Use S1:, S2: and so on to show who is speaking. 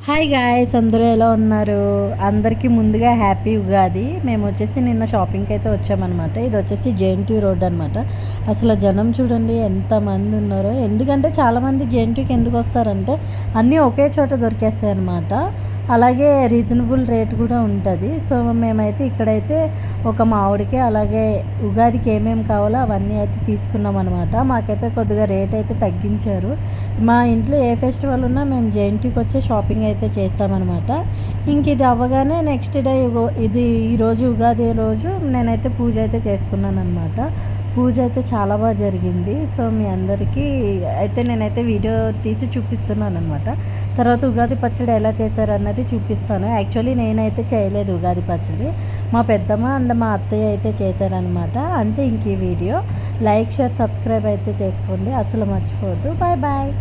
S1: Hi guys, అందరూ ఎలా ఉన్నారు? అందరికీ ముందుగా హ్యాపీ ఉగాది. మేము వచ్చేసి నిన్న షాపింగ్కి అయితే వచ్చామన్నమాట. ఇది వచ్చేసి జేఎన్టీ రోడ్ అనమాట. అసలు జనం చూడండి ఎంతమంది ఉన్నారో. ఎందుకంటే చాలామంది జేఎన్టీకి ఎందుకు వస్తారంటే అన్నీ ఒకే చోట దొరికేస్తాయి అన్నమాట. అలాగే రీజనబుల్ రేట్ కూడా ఉంటుంది. సో మేమైతే ఇక్కడైతే ఒక మామిడికి అలాగే ఉగాదికి ఏమేమి కావాలో అవన్నీ అయితే తీసుకున్నాం అనమాట. మాకైతే కొద్దిగా రేట్ అయితే తగ్గించారు. మా ఇంట్లో ఏ ఫెస్టివల్ ఉన్నా మేము జేఎన్టీకి వచ్చే షాపింగ్ అయితే చేస్తామన్నమాట. ఇంక ఇది అవ్వగానే నెక్స్ట్ డే ఇది ఈరోజు ఉగాది రోజు నేనైతే పూజ అయితే చేసుకున్నాను అనమాట. పూజ అయితే చాలా బాగా జరిగింది. సో మీ అందరికీ అయితే నేనైతే వీడియో తీసి చూపిస్తున్నాను అనమాట. తర్వాత ఉగాది పచ్చడి ఎలా చేశారన్నది చూపిస్తాను. యాక్చువల్లీ నేనైతే చేయలేదు ఉగాది పచ్చడి, మా పెద్దమ్మ అండ్ మా అత్తయ్య అయితే చేశారనమాట. అంతే ఇంక ఈ వీడియో లైక్ షేర్ సబ్స్క్రైబ్ అయితే చేసుకోండి, అసలు మర్చిపోవద్దు. Bye bye.